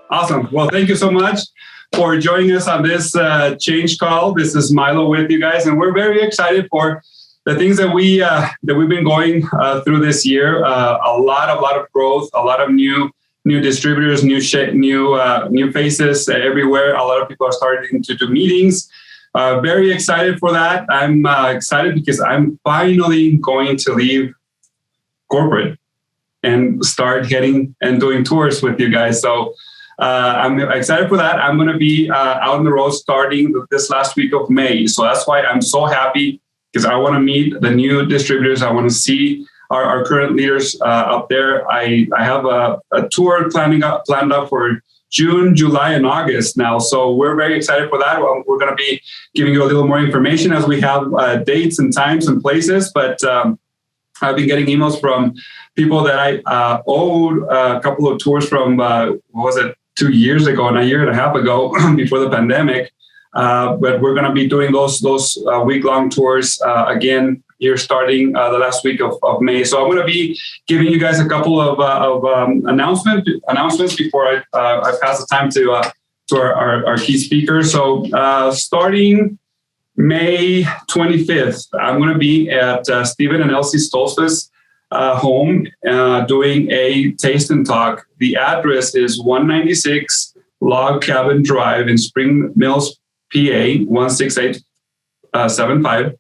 Awesome. Well, thank you so much for joining us on this change call. This is Milo with you guys, and we're very excited for the things that we've been going through this year. A lot of growth, a lot of new distributors, new faces everywhere. A lot of people are starting to do meetings. Very excited for that. I'm excited because I'm finally going to leave corporate and start heading and doing tours with you guys. So I'm excited for that. I'm going to be out on the road starting this last week of May. So that's why I'm so happy, because I want to meet the new distributors. I want to see our current leaders up there. I have a tour planned up for June, July, and August now. So we're very excited for that. We're going to be giving you a little more information as we have dates and times and places. But I've been getting emails from people that I owed a couple of tours from, 2 years ago and a year and a half ago before the pandemic. But we're going to be doing those week-long tours again here starting the last week of May. So I'm going to be giving you guys a couple of announcements before I pass the time to our key speakers. So starting May 25th, I'm going to be at Stephen and Elsie Stolzfus home doing a taste and talk. The address is 196 Log Cabin Drive in Spring Mills, PA 16875.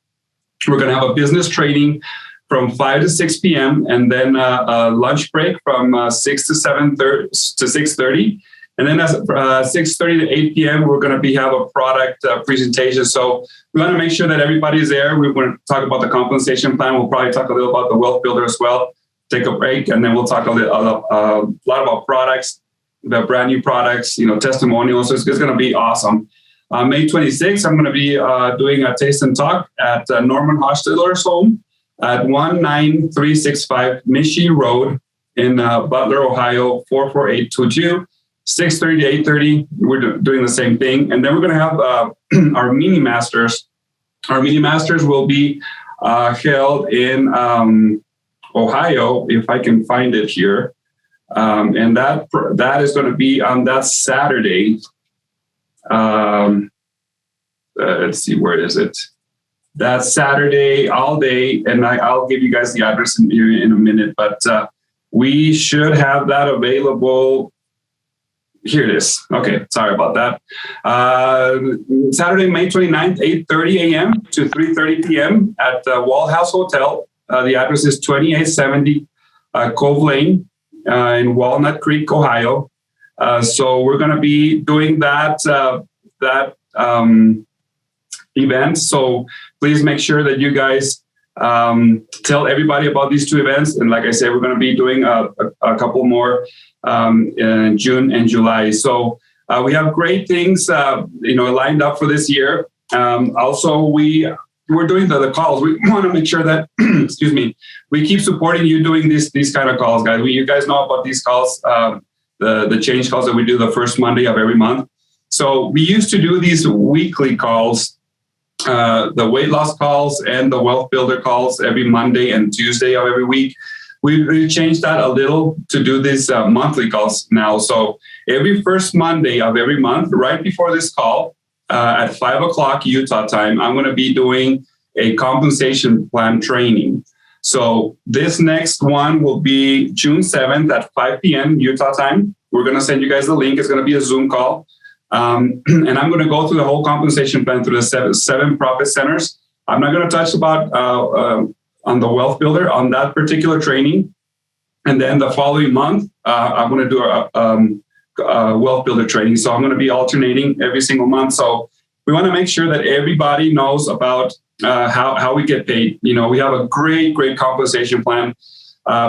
We're going to have a business training from 5 to 6 p.m. and then a lunch break from 6 to 6:30. And then at 6:30 to 8 p.m., we're going to have a product presentation. So we want to make sure that everybody's there. We want to talk about the compensation plan. We'll probably talk a little about the Wealth Builder as well. Take a break, and then we'll talk a lot about products, the brand new products, testimonials. So it's going to be awesome. May 26th, I'm going to be doing a taste and talk at Norman Hostetler's home at 19365 Mishi Road in Butler, Ohio, 44822. 6:30 to 8:30, we're doing the same thing. And then we're going to have our mini masters. Our mini masters will be held in Ohio, if I can find it here. And that is going to be on that Saturday. Let's see, where is it? That Saturday all day, and I'll give you guys the address in a minute, but we should have that available. Here it is. Okay, sorry about that. Saturday, May 29th, 8:30 a.m. to 3:30 p.m. at the Wall House Hotel. The address is 2870 Cove Lane in Walnut Creek, Ohio. So we're going to be doing that event. So please make sure that you guys tell everybody about these two events. And like I said, we're going to be doing a couple more in June and July. So we have great things, lined up for this year. Also, we're doing the calls. We want to make sure that, excuse me, we keep supporting you doing these kind of calls, guys. You guys know about these calls, the change calls that we do the first Monday of every month. So we used to do these weekly calls, the weight loss calls and the wealth builder calls every Monday and Tuesday of every week. We changed that a little to do these monthly calls now. So every first Monday of every month, right before this call, at 5 o'clock Utah time, I'm going to be doing a compensation plan training. So this next one will be June 7th at 5 p.m. Utah time. We're going to send you guys the link. It's going to be a Zoom call. And I'm going to go through the whole compensation plan through the seven profit centers. I'm not going to touch about on the Wealth Builder on that particular training. And then the following month, I'm going to do a Wealth Builder training. So I'm going to be alternating every single month. So we want to make sure that everybody knows about how we get paid. We have a great compensation plan.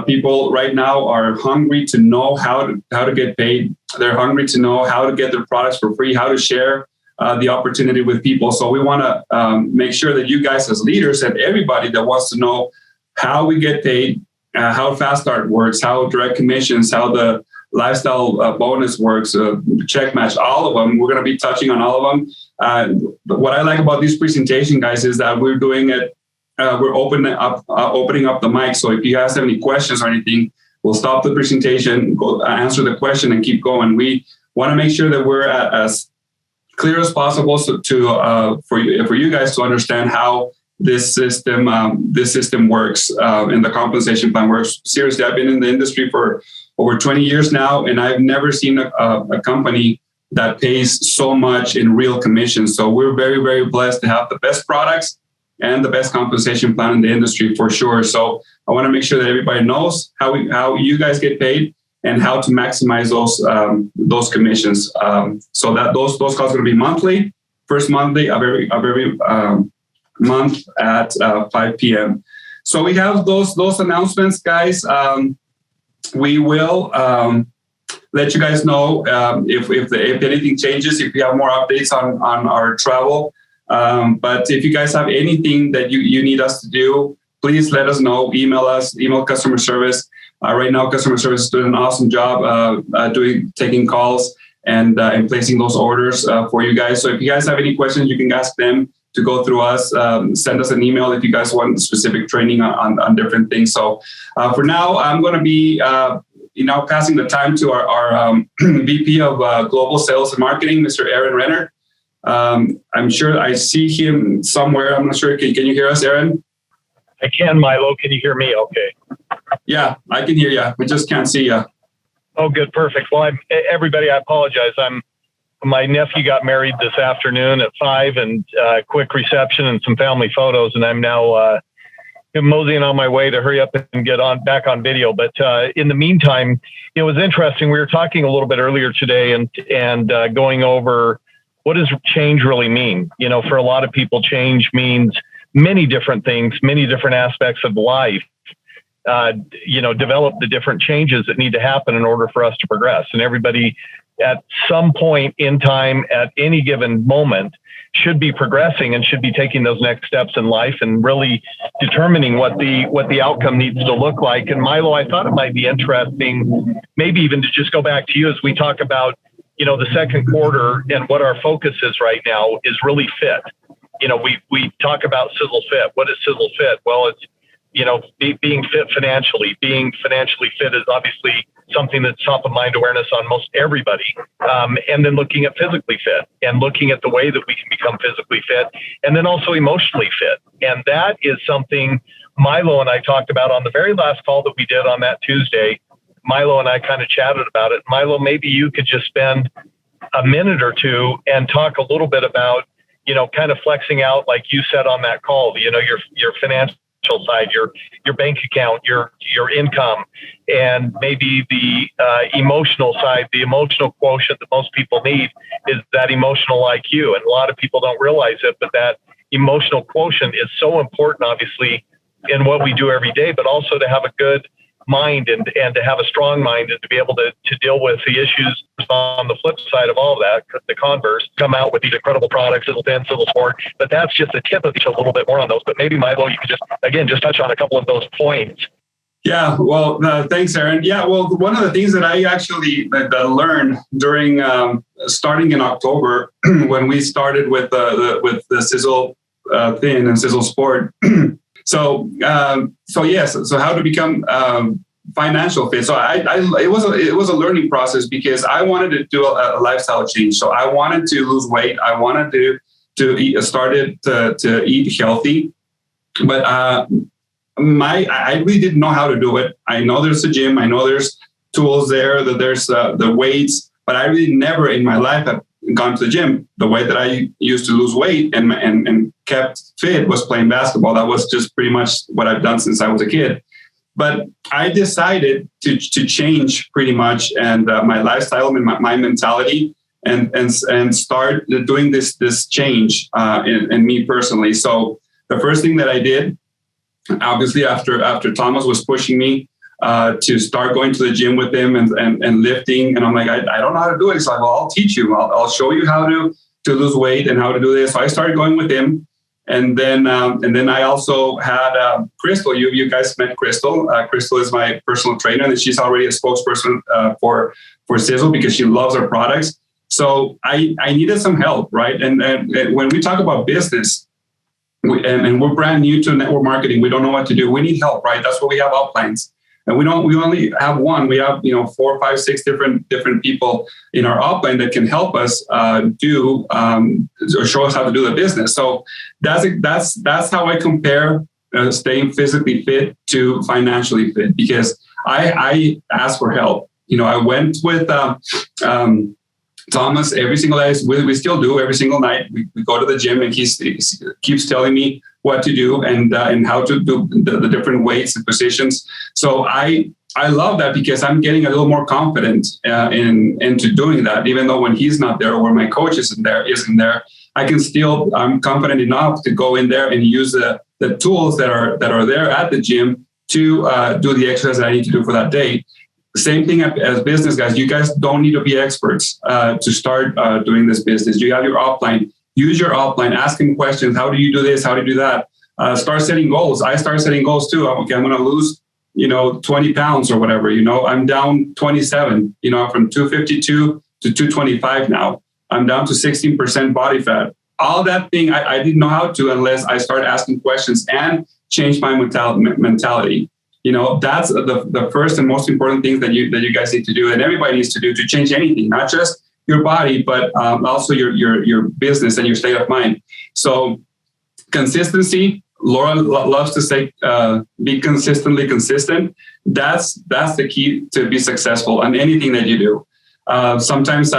People right now are hungry to know how to get paid. They're hungry to know how to get their products for free, how to share the opportunity with people. So we want to make sure that you guys as leaders and everybody that wants to know how we get paid, how Fast Start works, how direct commissions, how the lifestyle bonus works, check match, all of them. We're going to be touching on all of them. But what I like about this presentation, guys, is that we're doing it. We're opening up the mic. So if you guys have any questions or anything, We'll stop the presentation, go answer the question, and keep going. We want to make sure that we're as clear as possible for you guys to understand how this system works and the compensation plan works. Seriously, I've been in the industry for over 20 years now, and I've never seen a company that pays so much in real commissions. So we're very, very blessed to have the best products and the best compensation plan in the industry for sure. So I want to make sure that everybody knows how you guys get paid and how to maximize those commissions. So that those calls are going to be monthly, first Monday of every month at 5 p.m. So we have those announcements, guys. We will let you guys know if anything changes, if we have more updates on our travel. But if you guys have anything that you need us to do, please let us know. Email customer service. Right now, customer service is doing an awesome job taking calls and placing those orders for you guys. So if you guys have any questions, you can ask them to go through us. Send us an email if you guys want specific training on different things. So for now, I'm going to be passing the time to our VP of Global Sales and Marketing, Mr. Aaron Rennert. I'm sure I see him somewhere. I'm not sure. Can you hear us, Aaron? I can, Milo. Can you hear me okay? Yeah, I can hear you. We just can't see you. Oh, good. Perfect. Well, everybody, I apologize. My nephew got married this afternoon at 5 and quick reception and some family photos. And I'm now moseying on my way to hurry up and get back on video. But in the meantime, it was interesting. We were talking a little bit earlier today and going over what does change really mean? For a lot of people, change means many different things, many different aspects of life. Develop the different changes that need to happen in order for us to progress. And everybody at some point in time, at any given moment, should be progressing and should be taking those next steps in life and really determining what the outcome needs to look like. And Milo, I thought it might be interesting, maybe even to just go back to you as we talk about, the second quarter and what our focus is right now is really fit. We talk about Sisel Fit. What is Sisel Fit? Well, it's, being fit financially. Being financially fit is obviously something that's top of mind awareness on most everybody. And then looking at physically fit and looking at the way that we can become physically fit and then also emotionally fit. And that is something Milo and I talked about on the very last call that we did on that Tuesday. Milo and I kind of chatted about it. Milo, maybe you could just spend a minute or two and talk a little bit about, kind of flexing out, like you said on that call, your financial side, your bank account, your income, and maybe the emotional side, the emotional quotient that most people need is that emotional IQ. And a lot of people don't realize it, but that emotional quotient is so important, obviously, in what we do every day, but also to have a good mind and to have a strong mind and to be able to deal with the issues on the flip side of all of that, the converse, come out with these incredible products, Sisel Thin, Sisel Sport. But that's just the tip of each, a little bit more on those. But maybe, Milo, you could just touch on a couple of those points. Yeah, well, thanks, Aaron. Yeah, well, one of the things that I actually learned during starting in October when we started with the Sisel Thin and Sisel Sport. So how to become financial fit. So it was a learning process because I wanted to do a lifestyle change. So I wanted to lose weight. I wanted to eat healthy, but I really didn't know how to do it. I know there's a gym. I know there's tools there. That there's the weights, but I really never in my life have gone to the gym. The way that I used to lose weight and kept fit was playing basketball. That was just pretty much what I've done since I was a kid. But I decided to change pretty much and my lifestyle and my mentality and start doing this change in me personally. So the first thing that I did, obviously after Thomas was pushing me to start going to the gym with him and lifting, and I'm like, I don't know how to do it. He's like, well, I'll teach you. I'll show you how to lose weight and how to do this. So I started going with him. And then I also had Crystal. You guys met Crystal. Crystal is my personal trainer, and she's already a spokesperson for Sisel because she loves our products. So I needed some help, right? And when we talk about business, and we're brand new to network marketing, we don't know what to do. We need help, right? That's why we have outlines. And we only have one. We have 4, 5, 6 different people in our upline that can help us do or show us how to do the business. So that's how I compare staying physically fit to financially fit, because I ask for help. I went with Thomas every single day. We still do every single night. We go to the gym, and he keeps telling me what to do and how to do the different weights and positions. So I love that, because I'm getting a little more confident into doing that. Even though when he's not there, or when my coach isn't there, I'm confident enough to go in there and use the tools that are there at the gym to do the exercise that I need to do for that day. Same thing as business guys. You guys don't need to be experts to start doing this business. You have your upline. Use your upline. Ask them questions. How do you do this? How do you do that? Start setting goals. I start setting goals too. Okay, I'm going to lose 20 pounds or whatever. I'm down 27. From 252 to 225 now. I'm down to 16% body fat. All that thing I didn't know how to unless I started asking questions and change my mentality. That's the first and most important thing that you guys need to do, and everybody needs to do to change anything, not just your body, but also your business and your state of mind. So consistency, Laura loves to say, be consistently consistent. That's the key to be successful on anything that you do. Sometimes,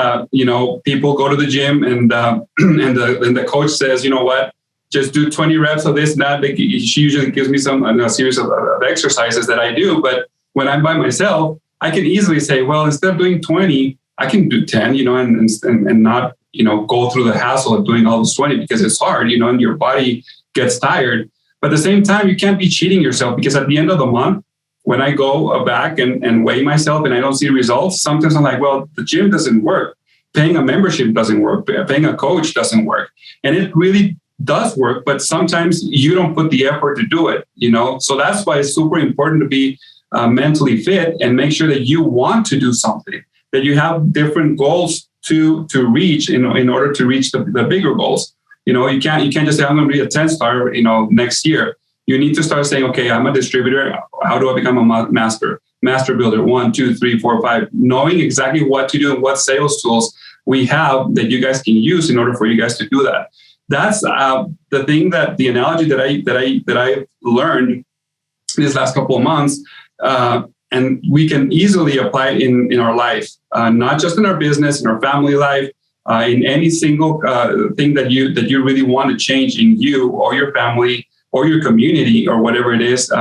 people go to the gym and the coach says, you know what, just do 20 reps of this and that. She usually gives me a series of exercises that I do. But when I'm by myself, I can easily say, well, instead of doing 20, I can do 10, and not, go through the hassle of doing all those 20, because it's hard, and your body gets tired. But at the same time, you can't be cheating yourself, because at the end of the month, when I go back and weigh myself and I don't see results, sometimes I'm like, well, the gym doesn't work. Paying a membership doesn't work. Paying a coach doesn't work. And it really does work, but sometimes you don't put the effort to do it, So that's why it's super important to be mentally fit and make sure that you want to do something, that you have different goals to reach in order to reach the bigger goals. You can't just say, I'm going to be a 10-star, next year. You need to start saying, okay, I'm a distributor. How do I become a master builder? 1, 2, 3, 4, 5, knowing exactly what to do and what sales tools we have that you guys can use in order for you guys to do that. That's the analogy that I learned these last couple of months, and we can easily apply it in our life, not just in our business, in our family life, in any single thing that you really want to change in you or your family or your community or whatever it is.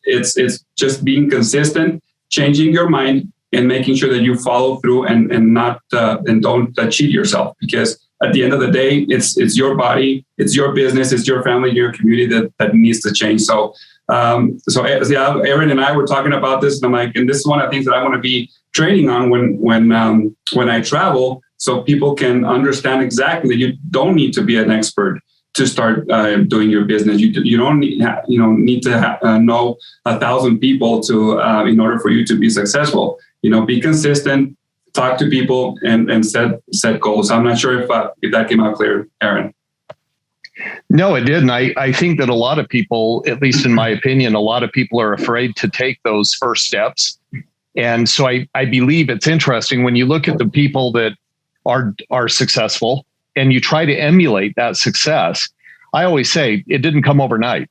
It's just being consistent, changing your mind, and making sure that you follow through and don't cheat yourself, because at the end of the day, it's your body, it's your business, it's your family, your community that needs to change. So Aaron and I were talking about this, and I'm like, and this is one of the things that I want to be training on when I travel, so people can understand exactly that you don't need to be an expert to start doing your business. You don't need to know 1,000 people to in order for you to be successful. Be consistent. Talk to people and set goals. I'm not sure if that came out clear, Aaron. No, it didn't. I think that a lot of people, at least in my opinion, a lot of people are afraid to take those first steps. And so I believe it's interesting when you look at the people that are successful and you try to emulate that success. I always say it didn't come overnight.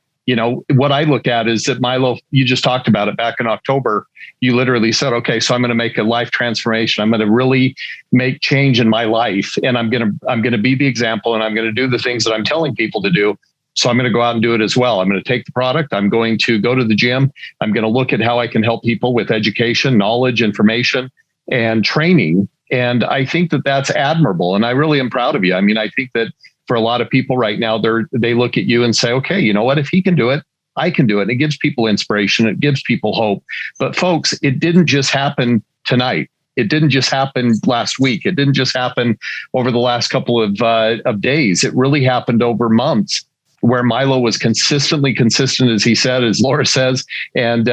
What I look at is that Milo, you just talked about it back in October. You literally said, okay, so I'm going to make a life transformation. I'm going to really make change in my life. And I'm going to be the example, and I'm going to do the things that I'm telling people to do. So I'm going to go out and do it as well. I'm going to take the product. I'm going to go to the gym. I'm going to look at how I can help people with education, knowledge, information, and training. And I think that that's admirable. And I really am proud of you. I mean, I think that for a lot of people right now, they look at you and say, okay, you know what? If he can do it, I can do it. And it gives people inspiration. It gives people hope. But folks, it didn't just happen tonight. It didn't just happen last week. It didn't just happen over the last couple of days. It really happened over months, where Milo was consistent, as he said, as Laura says. And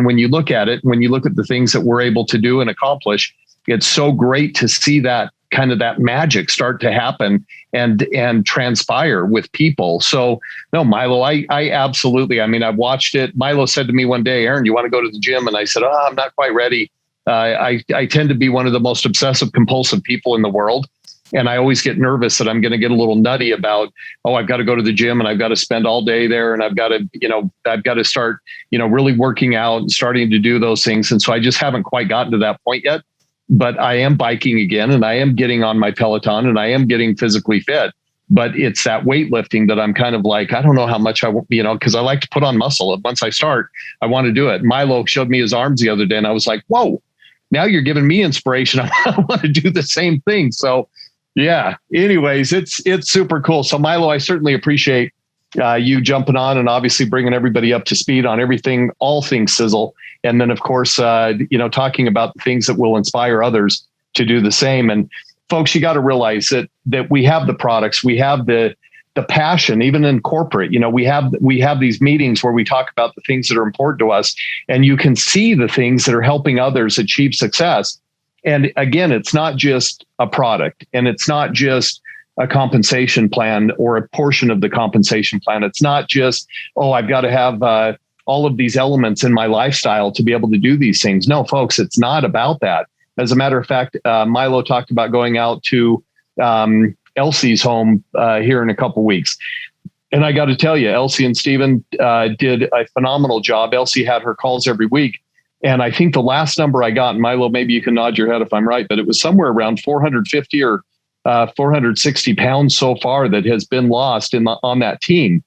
when you look at it, when you look at the things that we're able to do and accomplish, it's so great to see that kind of that magic start to happen and transpire with people. So no, Milo, I absolutely, I mean, I've watched it. Milo said to me one day, Aaron, you want to go to the gym? And I said, I'm not quite ready. I tend to be one of the most obsessive compulsive people in the world. And I always get nervous that I'm going to get a little nutty about, I've got to go to the gym and I've got to spend all day there. And I've got to start, really working out and starting to do those things. And so I just haven't quite gotten to that point yet, but I am biking again and I am getting on my Peloton and I am getting physically fit, but it's that weightlifting that I'm kind of like, I don't know how much because I like to put on muscle. Once I start, I want to do it. Milo showed me his arms the other day and I was like, whoa, now you're giving me inspiration. I want to do the same thing. So yeah. Anyways, it's super cool. So Milo, I certainly appreciate you jumping on and obviously bringing everybody up to speed on everything, all things Sisel. And then of course, talking about the things that will inspire others to do the same. And folks, you got to realize that we have the products, we have the passion, even in corporate, we have these meetings where we talk about the things that are important to us, and you can see the things that are helping others achieve success. And again, it's not just a product and it's not just a compensation plan or a portion of the compensation plan. It's not just, I've got to have all of these elements in my lifestyle to be able to do these things. No, folks, it's not about that. As a matter of fact, Milo talked about going out to Elsie's home here in a couple of weeks. And I got to tell you, Elsie and Steven did a phenomenal job. Elsie had her calls every week. And I think the last number I got, Milo, maybe you can nod your head if I'm right, but it was somewhere around 450 or 460 pounds so far that has been lost on that team.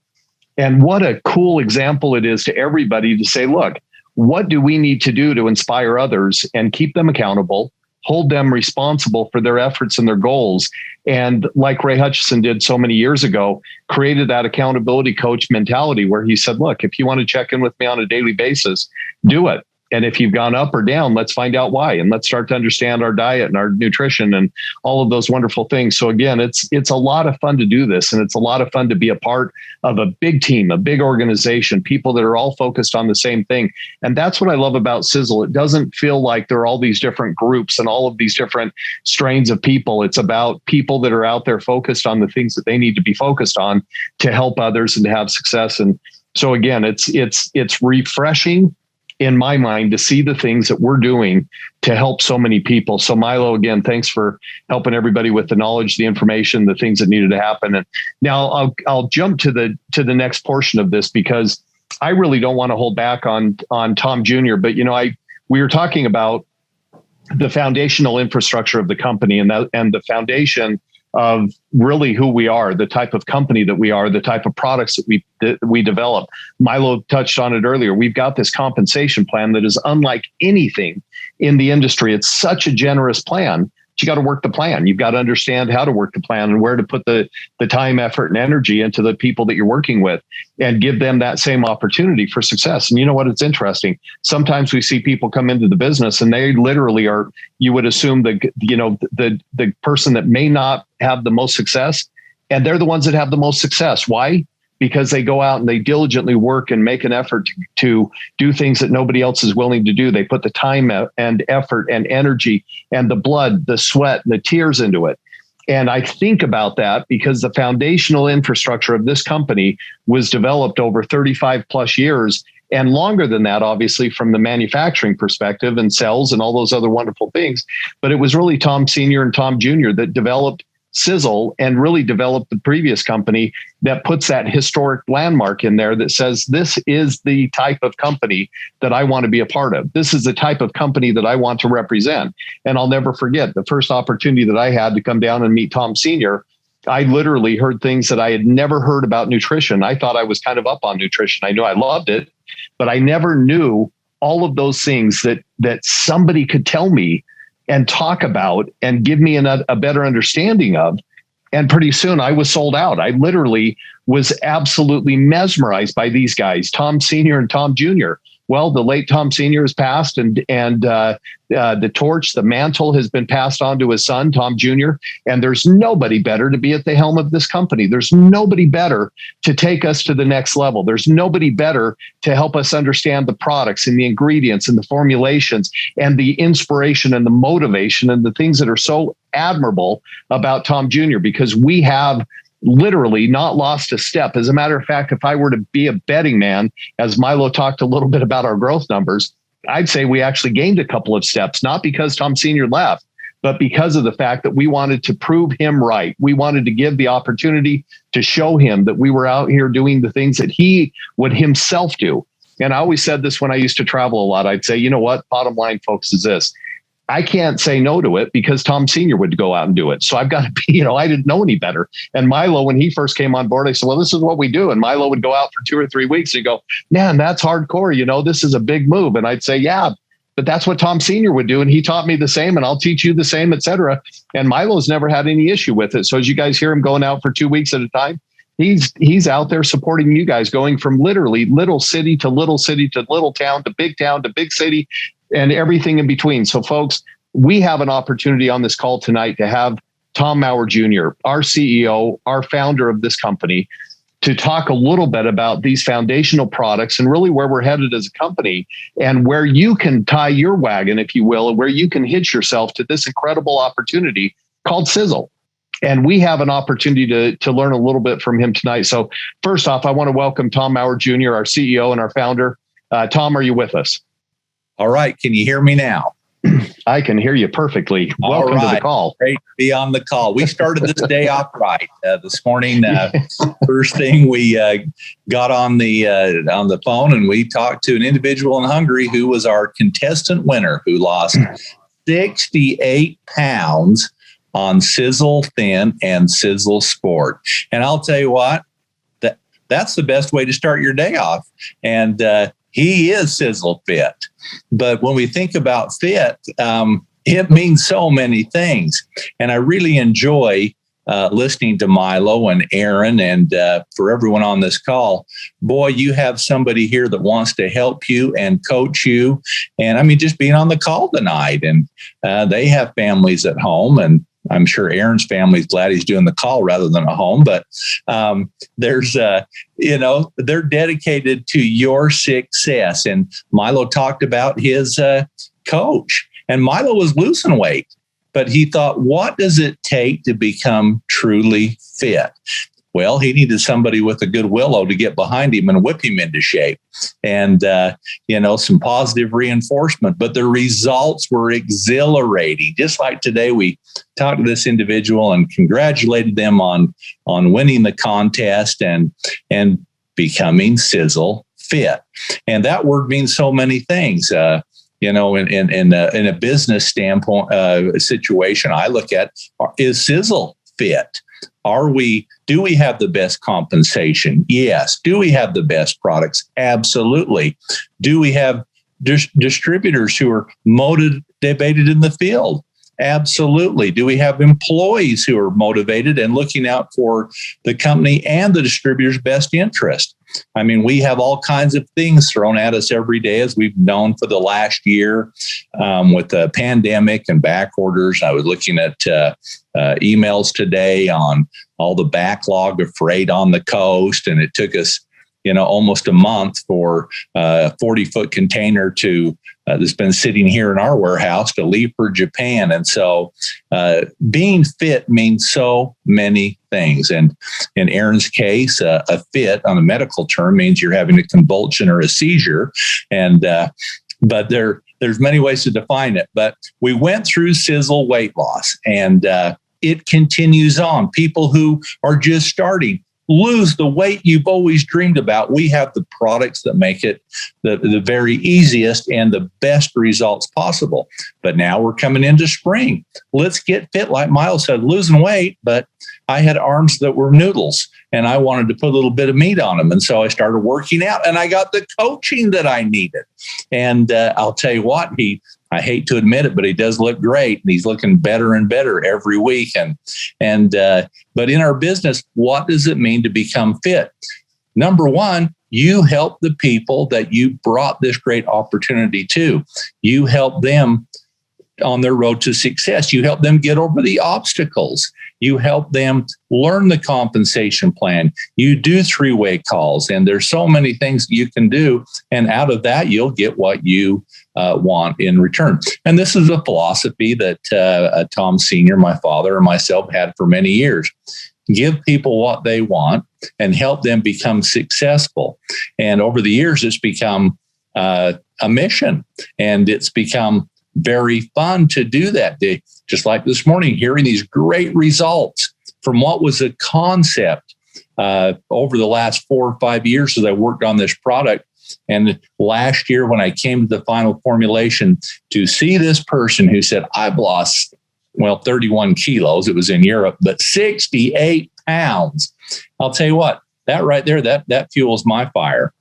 And what a cool example it is to everybody to say, look, what do we need to do to inspire others and keep them accountable, hold them responsible for their efforts and their goals? And like Ray Hutchison did so many years ago, created that accountability coach mentality where he said, look, if you want to check in with me on a daily basis, do it. And if you've gone up or down, let's find out why. And let's start to understand our diet and our nutrition and all of those wonderful things. So again, it's a lot of fun to do this. And it's a lot of fun to be a part of a big team, a big organization, people that are all focused on the same thing. And that's what I love about Sisel. It doesn't feel like there are all these different groups and all of these different strains of people. It's about people that are out there focused on the things that they need to be focused on to help others and to have success. And so again, it's refreshing in my mind to see the things that we're doing to help so many people. So Milo, again, thanks for helping everybody with the knowledge, the information, the things that needed to happen. And now I'll jump to the next portion of this because I really don't want to hold back on Tom Jr. But we were talking about the foundational infrastructure of the company and the foundation of really who we are, the type of company that we are, the type of products that we develop. Milo touched on it earlier. We've got this compensation plan that is unlike anything in the industry. It's such a generous plan. You got to work the plan. You've got to understand how to work the plan and where to put the time, effort, and energy into the people that you're working with and give them that same opportunity for success. And you know what? It's interesting. Sometimes we see people come into the business and they literally are, you would assume the person that may not have the most success, and they're the ones that have the most success. Why? Because they go out and they diligently work and make an effort to do things that nobody else is willing to do. They put the time and effort and energy and the blood, the sweat, and the tears into it. And I think about that because the foundational infrastructure of this company was developed over 35 plus years and longer than that, obviously, from the manufacturing perspective and cells and all those other wonderful things. But it was really Tom Sr. and Tom Jr. that developed Sisel and really developed the previous company that puts that historic landmark in there that says, this is the type of company that I want to be a part of. This is the type of company that I want to represent. And I'll never forget the first opportunity that I had to come down and meet Tom Sr. I literally heard things that I had never heard about nutrition. I thought I was kind of up on nutrition. I knew I loved it, but I never knew all of those things that somebody could tell me and talk about and give me a better understanding of. And pretty soon I was sold out. I literally was absolutely mesmerized by these guys, Tom Sr. and Tom Jr. Well, the late Tom Sr. has passed, and the torch, the mantle has been passed on to his son, Tom Jr., and there's nobody better to be at the helm of this company. There's nobody better to take us to the next level. There's nobody better to help us understand the products and the ingredients and the formulations and the inspiration and the motivation and the things that are so admirable about Tom Jr., because we have literally not lost a step. As a matter of fact, if I were to be a betting man, as Milo talked a little bit about our growth numbers, I'd say we actually gained a couple of steps, not because Tom Sr. left, but because of the fact that we wanted to prove him right. We wanted to give the opportunity to show him that we were out here doing the things that he would himself do. And I always said this when I used to travel a lot. I'd say, you know what, bottom line, folks, is this. I can't say no to it because Tom Sr. would go out and do it. So I've got to be, I didn't know any better. And Milo, when he first came on board, I said, well, this is what we do. And Milo would go out for 2 or 3 weeks and go, man, that's hardcore. This is a big move. And I'd say, yeah, but that's what Tom Sr. would do. And he taught me the same, and I'll teach you the same, et cetera. And Milo's never had any issue with it. So as you guys hear him going out for 2 weeks at a time, he's out there supporting you guys, going from literally little city to little town to big city, and everything in between. So folks, we have an opportunity on this call tonight to have Tom Mower Jr., our CEO, our founder of this company, to talk a little bit about these foundational products and really where we're headed as a company, and where you can tie your wagon, if you will, and where you can hitch yourself to this incredible opportunity called Sisel. And we have an opportunity to learn a little bit from him tonight. So first off, I want to welcome Tom Mower Jr., our CEO and our founder. Tom, are you with us? All right. Can you hear me now? I can hear you perfectly. Welcome to the call. Great to be on the call. We started this day off right. This morning, first thing we got on the phone, and we talked to an individual in Hungary who was our contestant winner, who lost 68 pounds on Sisel Thin and Sisel Sport. And I'll tell you what, that's the best way to start your day off. And he is Sisel Fit. But when we think about fit, it means so many things. And I really enjoy listening to Milo and Aaron, and for everyone on this call. Boy, you have somebody here that wants to help you and coach you. And I mean, just being on the call tonight, and they have families at home, and I'm sure Aaron's family's glad he's doing the call rather than at home. But there's, they're dedicated to your success. And Milo talked about his coach, and Milo was losing weight, but he thought, what does it take to become truly fit? Well, he needed somebody with a good willow to get behind him and whip him into shape, and, some positive reinforcement. But the results were exhilarating. Just like today, we talked to this individual and congratulated them on winning the contest and becoming Sisel Fit. And that word means so many things. In a business standpoint situation, I look at, is Sisel fit? Do we have the best compensation? Yes. Do we have the best products? Absolutely. Do we have distributors who are motivated in the field? Absolutely. Do we have employees who are motivated and looking out for the company and the distributor's best interest? I mean, we have all kinds of things thrown at us every day, as we've known for the last year with the pandemic and back orders. I was looking at emails today on all the backlog of freight on the coast, and it took us, almost a month for a 40-foot container that's been sitting here in our warehouse to leave for Japan. And so being fit means so many things. And in Aaron's case, a fit on a medical term means you're having a convulsion or a seizure. And but there's many ways to define it. But we went through Sisel weight loss, and it continues on. People who are just starting, lose the weight you've always dreamed about. We have the products that make it the very easiest and the best results possible. But now we're coming into spring. Let's get fit. Like Miles said, losing weight, but I had arms that were noodles, and I wanted to put a little bit of meat on them. And so I started working out, and I got the coaching that I needed. And I'll tell you what, I hate to admit it, but he does look great, and he's looking better and better every week. But in our business, what does it mean to become fit? Number one, you help the people that you brought this great opportunity to. You help them on their road to success. You help them get over the obstacles. You help them learn the compensation plan. You do three-way calls, and there's so many things you can do. And out of that, you'll get what you want in return. And this is a philosophy that Tom Sr., my father, and myself had for many years. Give people what they want and help them become successful. And over the years, it's become a mission, and it's become very fun to do that. Just like this morning, hearing these great results from what was a concept over the last 4 or 5 years as I worked on this product. And last year, when I came to the final formulation, to see this person who said, I've lost, 31 kilos, it was in Europe, but 68 pounds. I'll tell you what, that right there, that fuels my fire.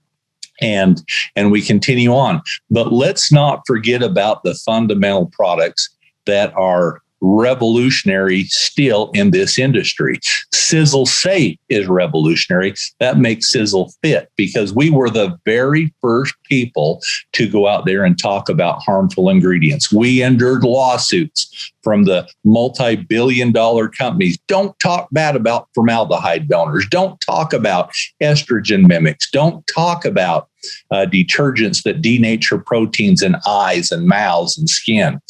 And we continue on. But let's not forget about the fundamental products that are revolutionary still in this industry. Sisel Safe is revolutionary. That makes Sisel fit, because we were the very first people to go out there and talk about harmful ingredients. We endured lawsuits from the multi-billion-dollar companies. Don't talk bad about formaldehyde donors. Don't talk about estrogen mimics. Don't talk about detergents that denature proteins in eyes and mouths and skin.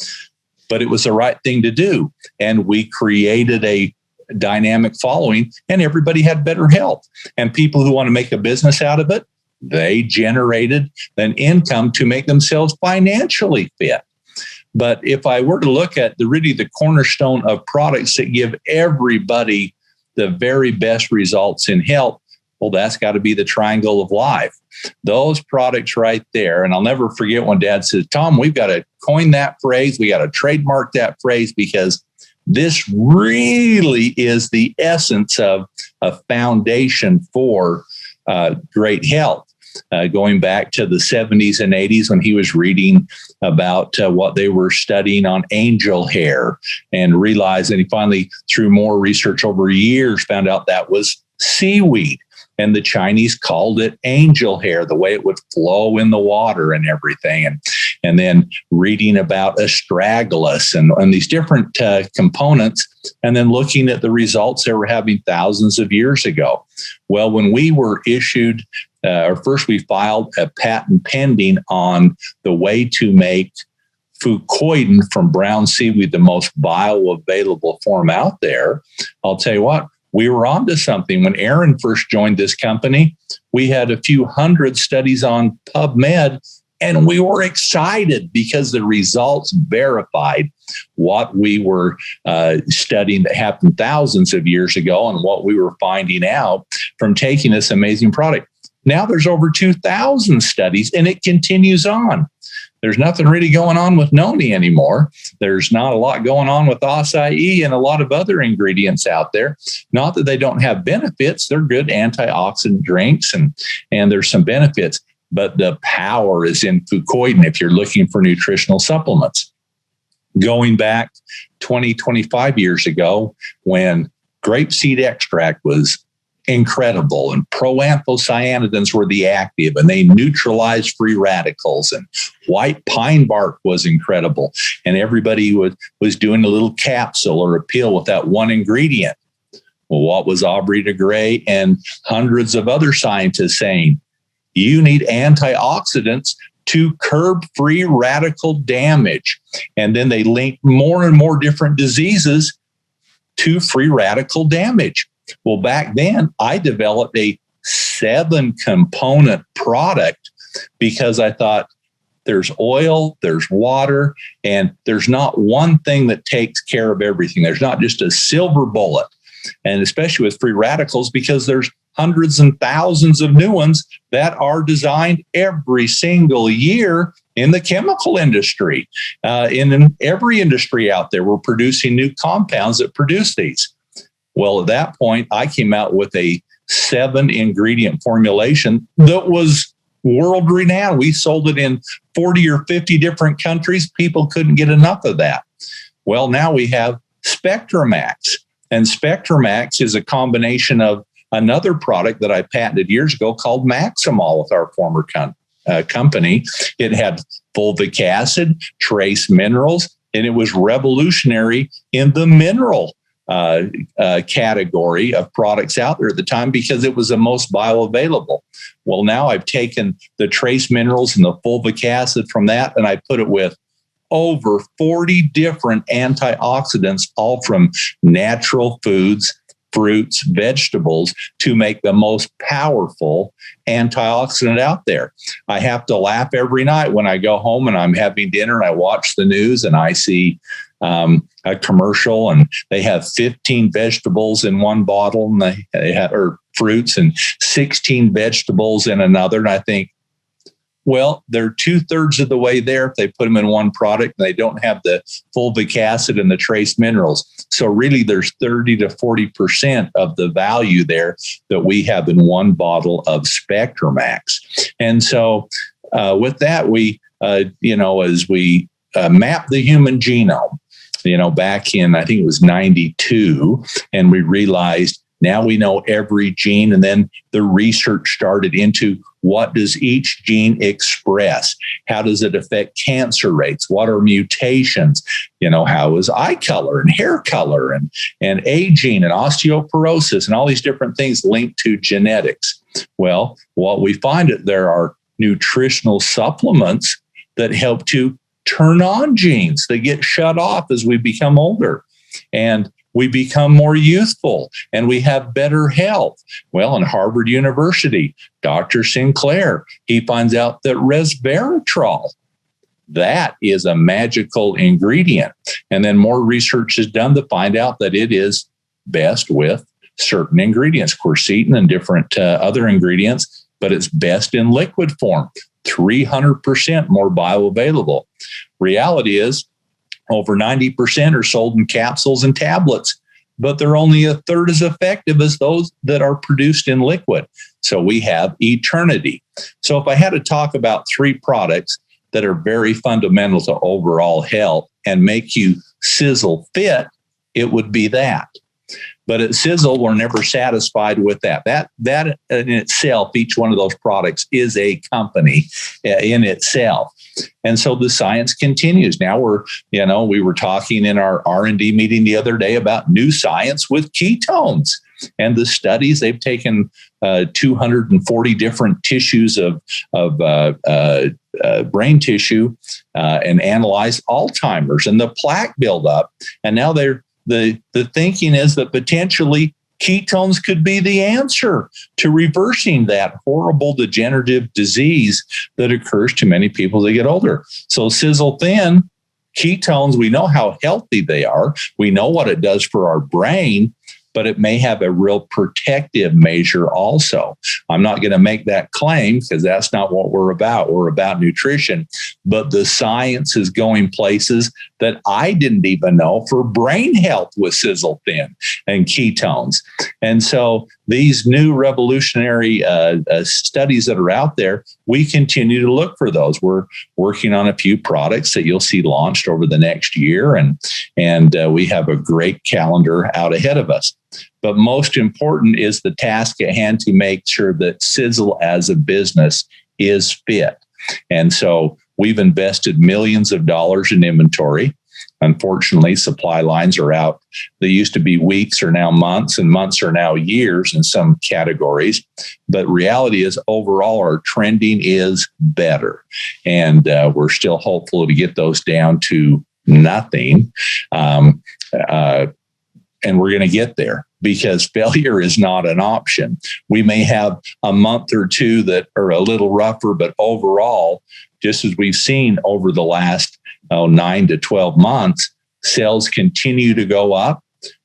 But it was the right thing to do. And we created a dynamic following, and everybody had better health. And people who want to make a business out of it, they generated an income to make themselves financially fit. But if I were to look at the cornerstone of products that give everybody the very best results in health, well, that's got to be the triangle of life. Those products right there. And I'll never forget when Dad says, Tom, we've got to coin that phrase. We got to trademark that phrase, because this really is the essence of a foundation for great health. Going back to the 70s and 80s, when he was reading about what they were studying on angel hair, and realized, and he finally, through more research over years, found out that was seaweed. And the Chinese called it angel hair, the way it would flow in the water and everything. And then reading about astragalus and these different components, and then looking at the results they were having thousands of years ago. Well, when we were issued, first we filed a patent pending on the way to make fucoidan from brown seaweed, the most bioavailable form out there. I'll tell you what, we were onto something. When Aaron first joined this company, we had a few hundred studies on PubMed, and we were excited because the results verified what we were studying that happened thousands of years ago, and what we were finding out from taking this amazing product. Now there's over 2,000 studies, and it continues on. There's nothing really going on with noni anymore. There's not a lot going on with acai and a lot of other ingredients out there. Not that they don't have benefits. They're good antioxidant drinks, and there's some benefits. But the power is in fucoidan if you're looking for nutritional supplements. Going back 20, 25 years ago, when grapeseed extract was incredible, and proanthocyanidins were the active, and they neutralized free radicals, and white pine bark was incredible, and everybody was doing a little capsule or a pill with that one ingredient. Well, what was Aubrey de Grey and hundreds of other scientists saying? You need antioxidants to curb free radical damage. And then they linked more and more different diseases to free radical damage. Well, back then, I developed a 7-component product because I thought there's oil, there's water, and there's not one thing that takes care of everything. There's not just a silver bullet, and especially with free radicals, because there's hundreds and thousands of new ones that are designed every single year in the chemical industry. In every industry out there, we're producing new compounds that produce these. Well, at that point, I came out with a 7-ingredient formulation that was world renowned. We sold it in 40 or 50 different countries. People couldn't get enough of that. Well, now we have Spectramax, and Spectramax is a combination of another product that I patented years ago called Maximol with our former company. It had fulvic acid, trace minerals, and it was revolutionary in the mineral category of products out there at the time because it was the most bioavailable. Well, now I've taken the trace minerals and the fulvic acid from that, and I put it with over 40 different antioxidants, all from natural foods, fruits, vegetables, to make the most powerful antioxidant out there. I have to laugh every night when I go home and I'm having dinner and I watch the news and I see a commercial and they have 15 vegetables in one bottle and they have, or fruits and 16 vegetables in another. And I think, well, they're 2/3 of the way there if they put them in one product and they don't have the fulvic acid and the trace minerals. So really there's 30 to 40% of the value there that we have in one bottle of SpectraMax. And so with that, we, as we map the human genome, back in, I think it was 92, and we realized now we know every gene, and then the research started into what does each gene express? How does it affect cancer rates? What are mutations? How is eye color and hair color and aging and osteoporosis and all these different things linked to genetics? Well, what we find is there are nutritional supplements that help to turn on genes that get shut off as we become older. And we become more youthful and we have better health. Well, in Harvard University, Dr. Sinclair, he finds out that resveratrol, that is a magical ingredient. And then more research is done to find out that it is best with certain ingredients, quercetin and different other ingredients, but it's best in liquid form, 300% more bioavailable. Reality is, over 90% are sold in capsules and tablets, but they're only 1/3 as effective as those that are produced in liquid. So we have eternity. So if I had to talk about 3 products that are very fundamental to overall health and make you Sisel fit, it would be that. But at Sisel, we're never satisfied with that. That in itself, each one of those products is a company in itself. And so the science continues. Now we were talking in our R&D meeting the other day about new science with ketones and the studies. They've taken 240 different tissues of brain tissue and analyzed Alzheimer's and the plaque buildup. And now the thinking is that potentially ketones could be the answer to reversing that horrible degenerative disease that occurs to many people as they get older. So Sisel Thin, ketones, we know how healthy they are. We know what it does for our brain, but it may have a real protective measure also. I'm not going to make that claim because that's not what we're about. We're about nutrition, but the science is going places that I didn't even know for brain health with Sisel Thin and ketones. And so these new revolutionary studies that are out there, we continue to look for those. We're working on a few products that you'll see launched over the next year, and we have a great calendar out ahead of us. But most important is the task at hand to make sure that Sisel as a business is fit. And so we've invested millions of dollars in inventory. Unfortunately, supply lines are out. They used to be weeks are now months, and months are now years in some categories. But reality is overall our trending is better. And we're still hopeful to get those down to nothing. And we're going to get there because failure is not an option. We may have a month or two that are a little rougher, but overall, just as we've seen over the last 9 to 12 months, sales continue to go up.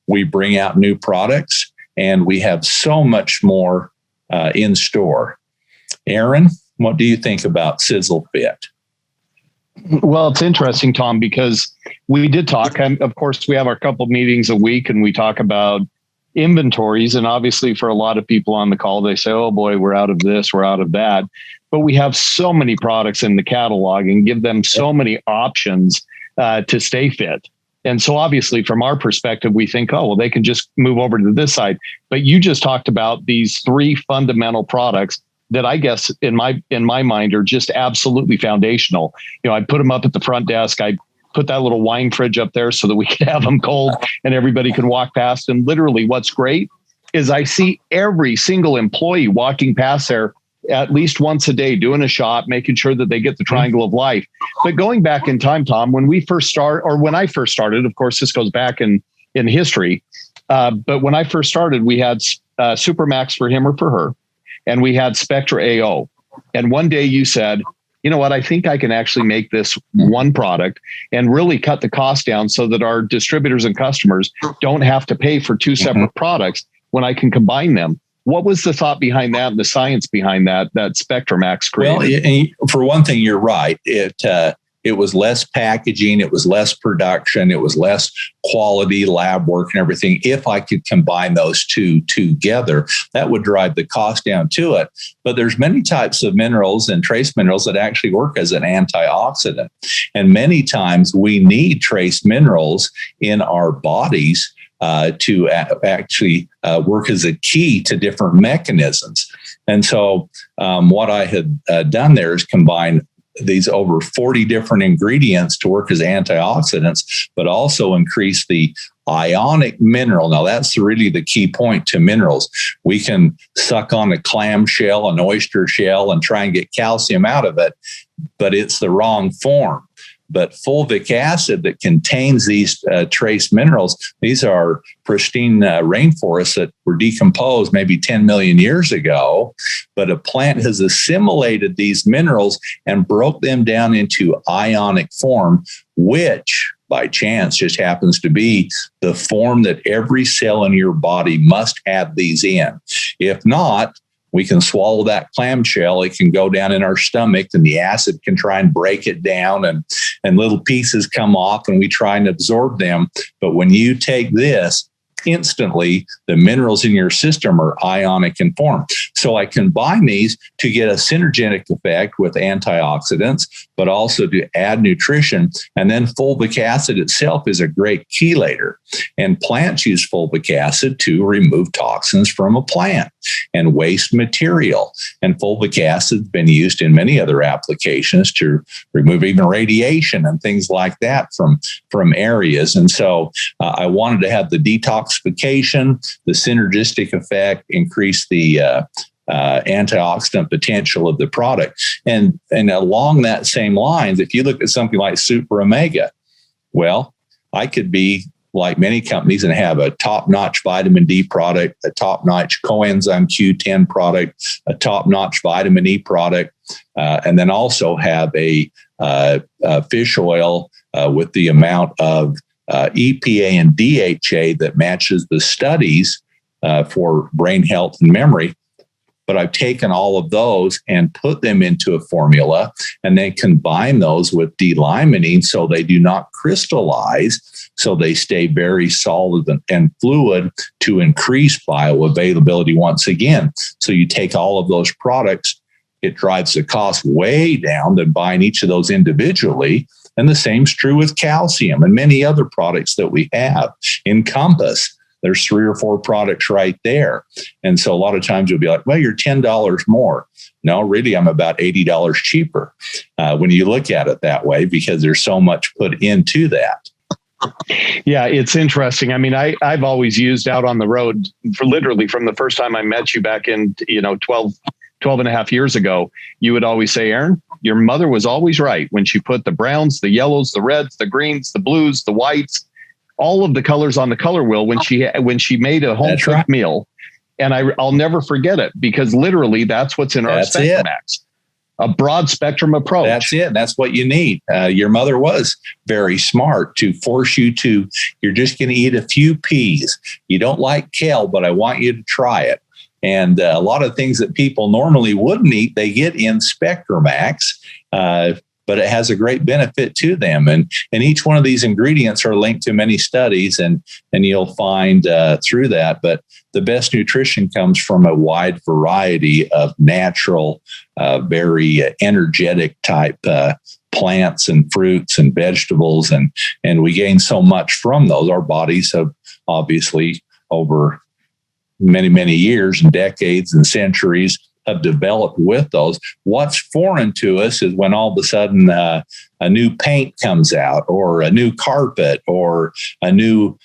We bring out new products and we have so much more in store. Aaron, what do you think about Sisel Fit? Well, it's interesting, Tom, because we did talk, and of course we have our couple meetings a week and we talk about inventories. And obviously for a lot of people on the call, they say, oh boy, we're out of this, we're out of that. But we have so many products in the catalog and give them so many options to stay fit. And so obviously from our perspective, we think, oh, well, they can just move over to this side. But you just talked about these three fundamental products that I guess in my mind are just absolutely foundational. I put them up at the front desk. I put that little wine fridge up there so that we could have them cold and everybody can walk past. And literally what's great is I see every single employee walking past there at least once a day, doing a shot, making sure that they get the triangle of life. But going back in time, Tom, when I first started, of course, this goes back in history. But when I first started, we had Supermax for him or for her, and we had Spectra AO. And one day you said, you know what, I think I can actually make this one product and really cut the cost down so that our distributors and customers don't have to pay for two separate products when I can combine them. What was the thought behind that and the science behind that SpectraMax created? Well, for one thing, you're right. It was less packaging, it was less production, it was less quality lab work and everything. If I could combine those two together, that would drive the cost down to it. But there's many types of minerals and trace minerals that actually work as an antioxidant. And many times we need trace minerals in our bodies to actually work as a key to different mechanisms. And so what I had done there is combine these over 40 different ingredients to work as antioxidants, but also increase the ionic mineral. Now, that's really the key point to minerals. We can suck on a clam shell, an oyster shell, and try and get calcium out of it, but it's the wrong form. But fulvic acid that contains these trace minerals, these are pristine rainforests that were decomposed maybe 10 million years ago. But a plant has assimilated these minerals and broke them down into ionic form, which by chance just happens to be the form that every cell in your body must have these in. If not, we can swallow that clamshell. It can go down in our stomach and the acid can try and break it down and little pieces come off and we try and absorb them. But when you take this, instantly the minerals in your system are ionic in form. So I combine these to get a synergetic effect with antioxidants, but also to add nutrition. And then fulvic acid itself is a great chelator. And plants use fulvic acid to remove toxins from a plant and waste material. And fulvic acid has been used in many other applications to remove even radiation and things like that from areas. And so I wanted to have the detoxification, the synergistic effect, increase the antioxidant potential of the product. And along that same lines, if you look at something like Super Omega, well, I could be like many companies and have a top-notch vitamin D product, a top-notch coenzyme Q10 product, a top-notch vitamin E product, and then also have a fish oil with the amount of EPA and DHA that matches the studies for brain health and memory. But I've taken all of those and put them into a formula and then combine those with D-limonene so they do not crystallize, so they stay very solid and fluid to increase bioavailability once again. So you take all of those products, it drives the cost way down than buying each of those individually. And the same is true with calcium and many other products that we have. Encompass, there's 3 or 4 products right there. And so a lot of times you'll be like, well, you're $10 more. No, really, I'm about $80 cheaper when you look at it that way, because there's so much put into that. Yeah, it's interesting. I mean, I've always used out on the road for literally from the first time I met you back in, 12 and a half years ago, you would always say, Aaron, your mother was always right when she put the browns, the yellows, the reds, the greens, the blues, the whites, all of the colors on the color wheel when she made a home cooked meal. And I'll never forget it, because literally that's what's in our SpectraMax, a broad spectrum approach. That's it. That's what you need. Your mother was very smart to force you to, you're just going to eat a few peas. You don't like kale, but I want you to try it. And a lot of things that people normally wouldn't eat, they get in SpectraMax, but it has a great benefit to them. And each one of these ingredients are linked to many studies, and you'll find through that. But the best nutrition comes from a wide variety of natural, very energetic type plants and fruits and vegetables, and we gain so much from those. Our bodies have obviously over many, many years and decades and centuries have developed with those. What's foreign to us is when all of a sudden a new paint comes out, or a new carpet, or a new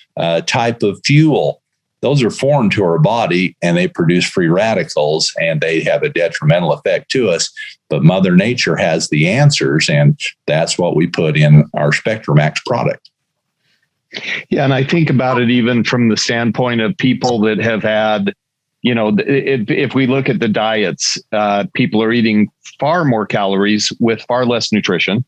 type of fuel. Those are foreign to our body, and they produce free radicals, and they have a detrimental effect to us. But Mother Nature has the answers, and that's what we put in our SpectraMax product. Yeah, and I think about it even from the standpoint of people that have had, if we look at the diets, people are eating far more calories with far less nutrition.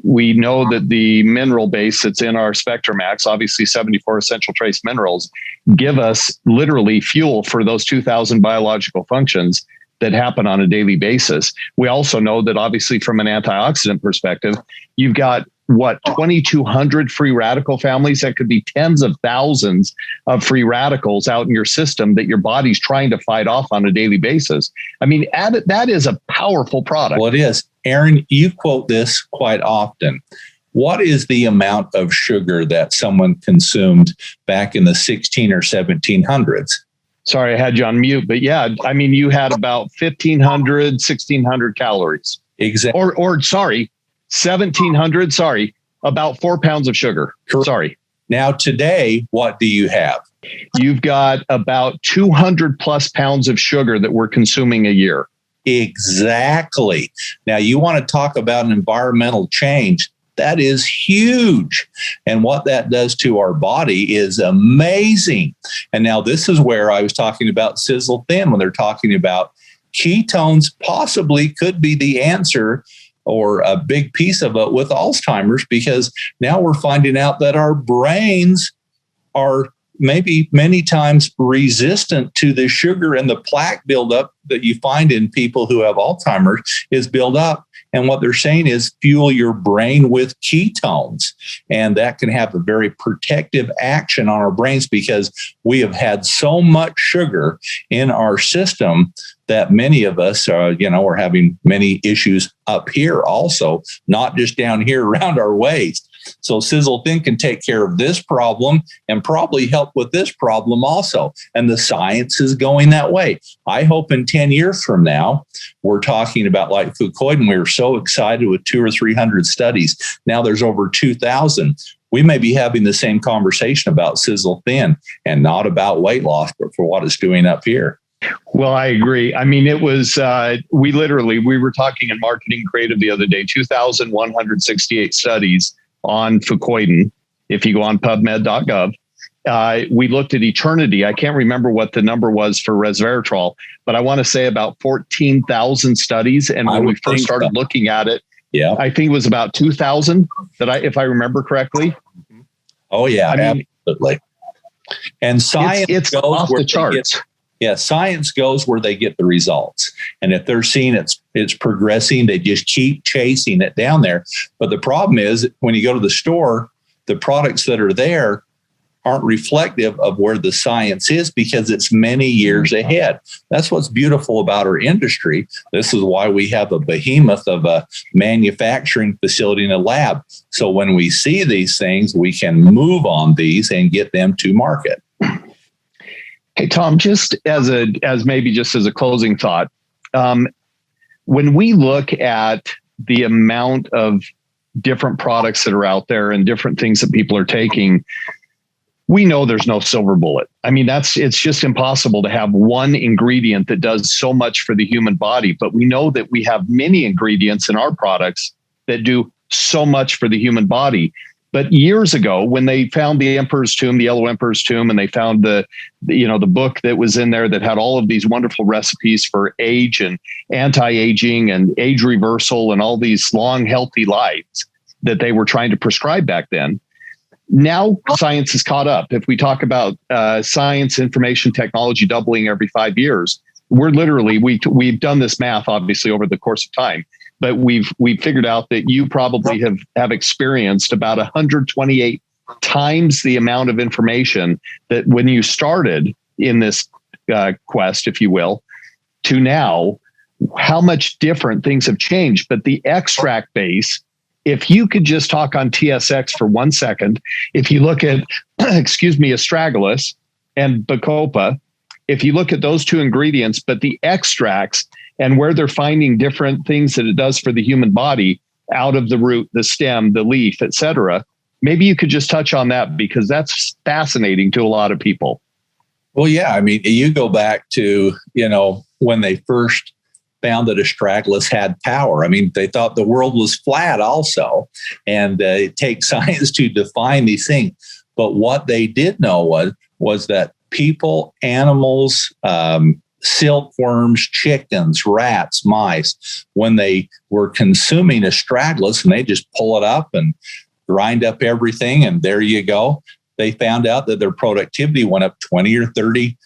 We know that the mineral base that's in our SpectraMax, obviously 74 essential trace minerals, give us literally fuel for those 2,000 biological functions that happen on a daily basis. We also know that obviously from an antioxidant perspective, you've got 2,200 free radical families. That could be tens of thousands of free radicals out in your system that your body's trying to fight off on a daily basis. I mean, that is a powerful product. Well, it is. Aaron, you quote this quite often. What is the amount of sugar that someone consumed back in the 16 or 1700s? Sorry, I had you on mute, but yeah, I mean, you had about 1,500, 1,600 calories. Exactly. Or sorry, 1,700, sorry, about 4 pounds of sugar. Correct. Sorry. Now, today, what do you have? You've got about 200 plus pounds of sugar that we're consuming a year. Exactly. Now, you want to talk about an environmental change. That is huge. And what that does to our body is amazing. And now this is where I was talking about Sisel Thin, when they're talking about ketones possibly could be the answer, or a big piece of it with Alzheimer's, because now we're finding out that our brains are maybe many times resistant to the sugar, and the plaque buildup that you find in people who have Alzheimer's is built up. And what they're saying is fuel your brain with ketones. And that can have a very protective action on our brains, because we have had so much sugar in our system that many of us are having many issues up here also, not just down here around our waist. So Sisel Thin can take care of this problem and probably help with this problem also. And the science is going that way. I hope in 10 years from now, we're talking about like Fucoid, we were so excited with 200 or 300 studies. Now there's over 2,000. We may be having the same conversation about Sisel Thin, and not about weight loss, but for what it's doing up here. Well, I agree. I mean, it was, we were talking in Marketing Creative the other day, 2,168 studies on Fucoid. If you go on PubMed.gov, we looked at eternity. I can't remember what the number was for resveratrol, but I want to say about 14,000 studies. And when we first started looking at it, I think it was about 2,000 if I remember correctly. Oh yeah, absolutely. And science it's off the charts. Science goes where they get the results. And if they're seeing it's progressing, they just keep chasing it down there. But the problem is, when you go to the store, the products that are there aren't reflective of where the science is, because it's many years ahead. That's what's beautiful about our industry. This is why we have a behemoth of a manufacturing facility in a lab. So when we see these things, we can move on these and get them to market. Hey, Tom, just as a closing thought, when we look at the amount of different products that are out there and different things that people are taking, we know there's no silver bullet. I mean, it's just impossible to have one ingredient that does so much for the human body. But we know that we have many ingredients in our products that do so much for the human body. But years ago, when they found the Emperor's Tomb, the Yellow Emperor's Tomb, and they found the book that was in there that had all of these wonderful recipes for age and anti-aging and age reversal and all these long, healthy lives that they were trying to prescribe back then. Now science has caught up. If we talk about science, information, technology doubling every 5 years, we're literally, we've done this math obviously over the course of time. But we've figured out that you probably have experienced about 128 times the amount of information that when you started in this quest, if you will, to now, how much different things have changed. But the extract base, if you could just talk on TSX for 1 second, if you look at, astragalus and bacopa, if you look at those two ingredients, but the extracts and where they're finding different things that it does for the human body out of the root, the stem, the leaf, et cetera, maybe you could just touch on that, because that's fascinating to a lot of people. Well, yeah. I mean, you go back to, when they first found that astragalus had power. I mean, they thought the world was flat also, and it takes science to define these things. But what they did know was that people, animals, silkworms, chickens, rats, mice, when they were consuming astragalus, and they just pull it up and grind up everything, and there you go, they found out that their productivity went up 20 or 30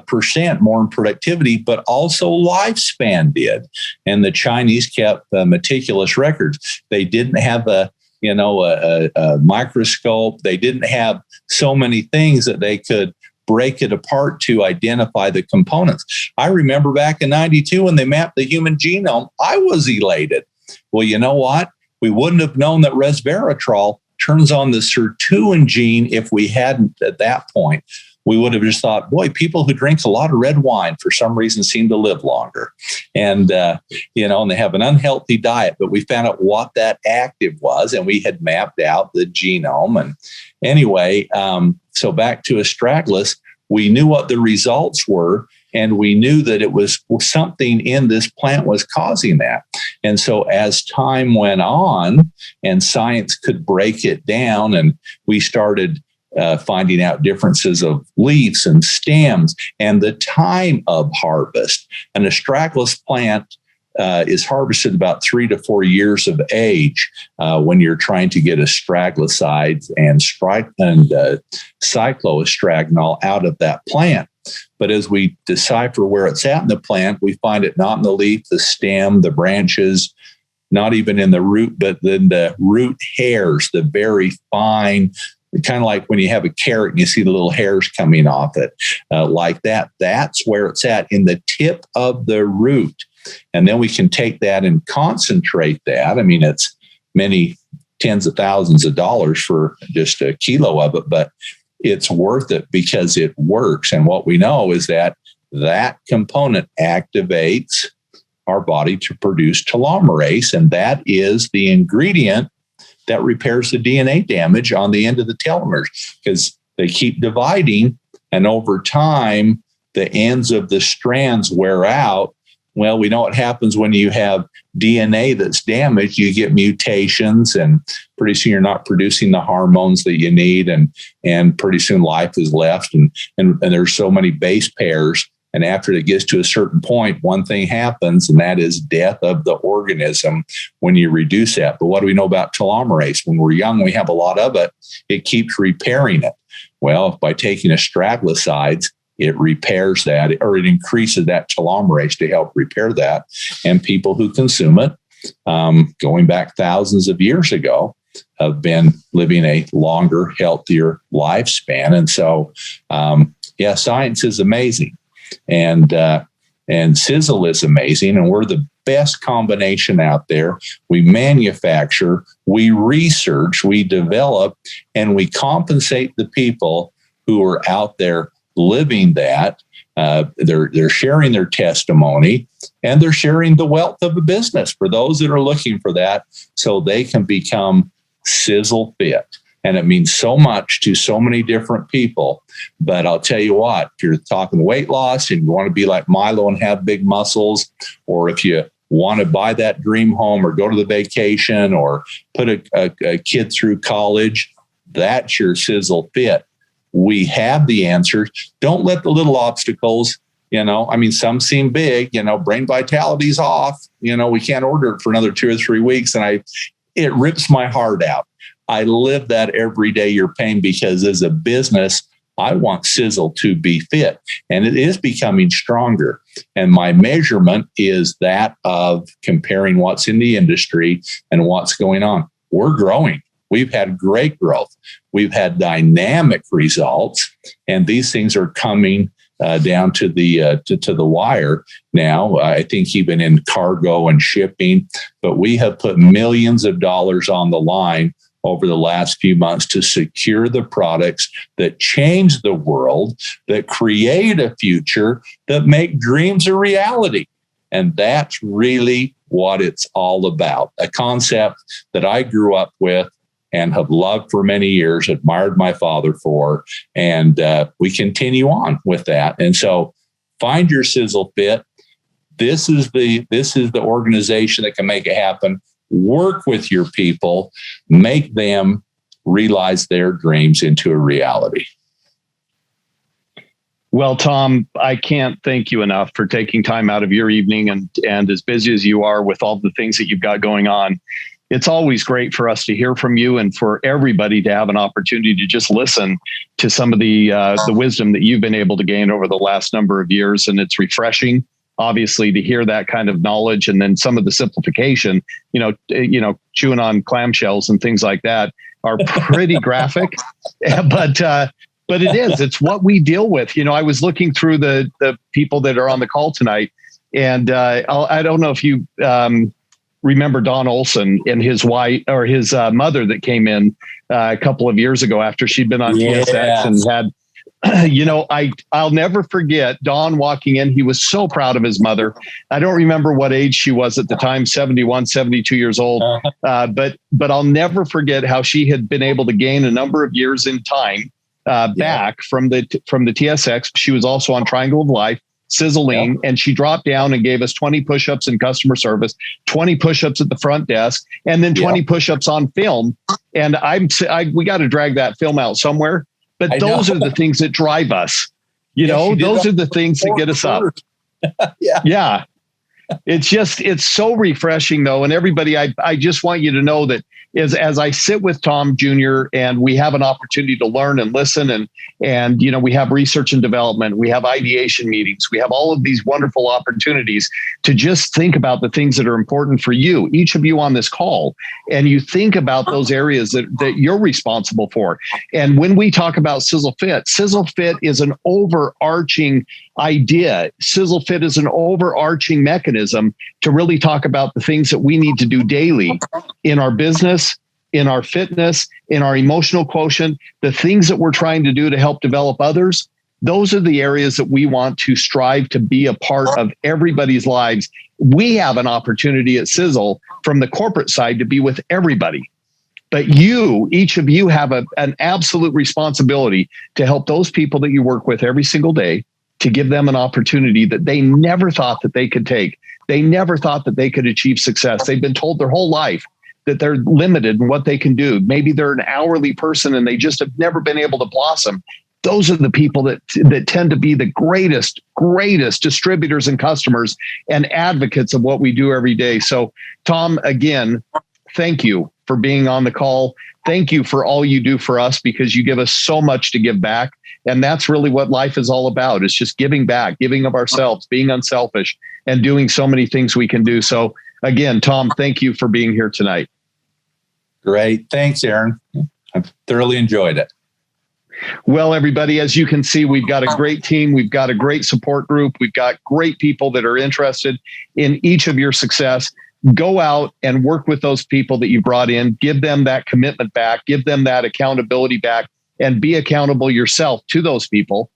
percent more in productivity, but also lifespan did. And the Chinese kept meticulous records. They didn't have a microscope. They didn't have so many things that they could break it apart to identify the components. I remember back in 92 when they mapped the human genome, I was elated. Well, you know what? We wouldn't have known that resveratrol turns on the sirtuin gene if we hadn't at that point. We would have just thought, boy, people who drink a lot of red wine for some reason seem to live longer. And, and they have an unhealthy diet, but we found out what that active was, and we had mapped out the genome. And anyway, so back to astragalus, we knew what the results were, and we knew that it was something in this plant was causing that. And so as time went on and science could break it down, and we started finding out differences of leaves and stems and the time of harvest. An astragalus plant is harvested about 3 to 4 years of age when you're trying to get astragalosides and cycloastragenol out of that plant. But as we decipher where it's at in the plant, we find it not in the leaf, the stem, the branches, not even in the root, but then the root hairs, the very fine, kind of like when you have a carrot and you see the little hairs coming off it, like that. That's where it's at, in the tip of the root. And then we can take that and concentrate that. I mean, it's many tens of thousands of dollars for just a kilo of it, but it's worth it because it works. And what we know is that that component activates our body to produce telomerase, and that is the ingredient that repairs the DNA damage on the end of the telomeres, because they keep dividing, and over time, the ends of the strands wear out. Well, we know what happens when you have DNA that's damaged. You get mutations, and pretty soon you're not producing the hormones that you need, and pretty soon life is left, and there's so many base pairs. And after it gets to a certain point, one thing happens, and that is death of the organism when you reduce that. But what do we know about telomerase? When we're young, we have a lot of it. It keeps repairing it. Well, by taking astragalosides, it repairs that, or it increases that telomerase to help repair that. And people who consume it, going back thousands of years ago, have been living a longer, healthier lifespan. And so, science is amazing. And Sisel is amazing, and we're the best combination out there. We manufacture, we research, we develop, and we compensate the people who are out there living that. They're sharing their testimony, and they're sharing the wealth of a business for those that are looking for that, so they can become Sisel fit. And it means so much to so many different people. But I'll tell you what, if you're talking weight loss and you want to be like Milo and have big muscles, or if you want to buy that dream home or go to the vacation or put a kid through college, that's your Sisel fit. We have the answers. Don't let the little obstacles, some seem big, brain vitality's off, we can't order it for another 2 or 3 weeks. And it rips my heart out. I live that every day, your pain, because as a business, I want Sisel to be fit, and it is becoming stronger. And my measurement is that of comparing what's in the industry and what's going on. We're growing. We've had great growth. We've had dynamic results, and these things are coming down to the to the wire now. I think even in cargo and shipping, but we have put millions of dollars on the line over the last few months to secure the products that change the world, that create a future, that make dreams a reality. And that's really what it's all about. A concept that I grew up with and have loved for many years, admired my father for, and we continue on with that. And so find your Sisel fit. This is the organization that can make it happen. Work with your people, make them realize their dreams into a reality. Well, Tom, I can't thank you enough for taking time out of your evening and as busy as you are with all the things that you've got going on. It's always great for us to hear from you and for everybody to have an opportunity to just listen to some of the wisdom that you've been able to gain over the last number of years. And it's refreshing, obviously, to hear that kind of knowledge, and then some of the simplification, chewing on clamshells and things like that are pretty graphic, but it's what we deal with. I was looking through the people that are on the call tonight, and I don't know if you remember Don Olson and his wife or his mother that came in a couple of years ago after she'd been on TSX and had, I'll never forget Don walking in. He was so proud of his mother. I don't remember what age she was at the time, 71, 72 years old. But I'll never forget how she had been able to gain a number of years in time back from the TSX. She was also on Triangle of Life, Sizzling, and she dropped down and gave us 20 push-ups in customer service, 20 push-ups at the front desk, and then 20 push-ups on film. And we got to drag that film out somewhere. But those are the things that drive us. Those are the things that get us up. Yeah. It's so refreshing though. And everybody, I just want you to know that as I sit with Tom Jr. and we have an opportunity to learn and listen and we have research and development, we have ideation meetings, we have all of these wonderful opportunities to just think about the things that are important for you, each of you on this call. And you think about those areas that you're responsible for. And when we talk about Sisel Fit is an overarching idea. Sisel Fit is an overarching mechanism to really talk about the things that we need to do daily in our business, in our fitness, in our emotional quotient, the things that we're trying to do to help develop others. Those are the areas that we want to strive to be a part of everybody's lives. We have an opportunity at Sisel from the corporate side to be with everybody. But each of you have an absolute responsibility to help those people that you work with every single day, to give them an opportunity that they never thought that they could take. They never thought that they could achieve success. They've been told their whole life that they're limited in what they can do. Maybe they're an hourly person and they just have never been able to blossom. Those are the people that tend to be the greatest distributors and customers and advocates of what we do every day. So, Tom, again, thank you for being on the call. Thank you for all you do for us, because you give us so much to give back. And that's really what life is all about. It's just giving back, giving of ourselves, being unselfish, and doing so many things we can do. So again, Tom, thank you for being here tonight. Great. Thanks, Aaron. I've thoroughly enjoyed it. Well, everybody, as you can see, we've got a great team. We've got a great support group. We've got great people that are interested in each of your success. Go out and work with those people that you brought in. Give them that commitment back. Give them that accountability back, and be accountable yourself to those people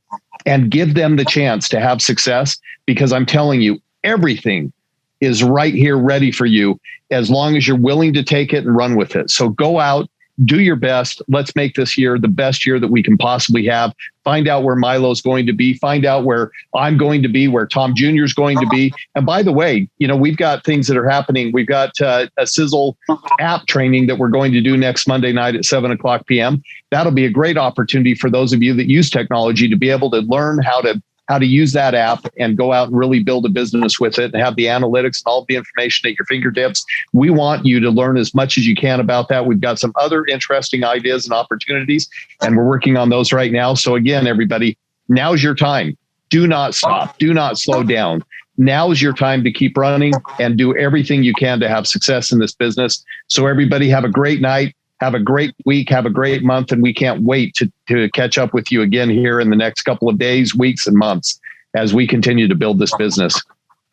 and give them the chance to have success, because I'm telling you, everything is right here ready for you as long as you're willing to take it and run with it. So go out, do your best. Let's make this year the best year that we can possibly have. Find out where Milo's going to be. Find out where I'm going to be, where Tom Jr. is going to be. And by the way, we've got things that are happening. We've got a Sisel app training that we're going to do next Monday night at 7:00 p.m. That'll be a great opportunity for those of you that use technology to be able to learn how to use that app and go out and really build a business with it and have the analytics and all the information at your fingertips. We want you to learn as much as you can about that. We've got some other interesting ideas and opportunities, and we're working on those right now. So again, everybody, now's your time. Do not stop. Do not slow down. Now is your time to keep running and do everything you can to have success in this business. So everybody, have a great night. Have a great week. Have a great month. And we can't wait to catch up with you again here in the next couple of days, weeks, and months as we continue to build this business.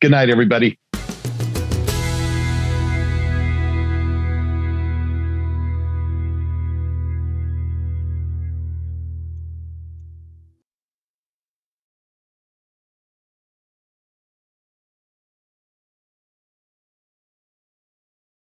Good night, everybody.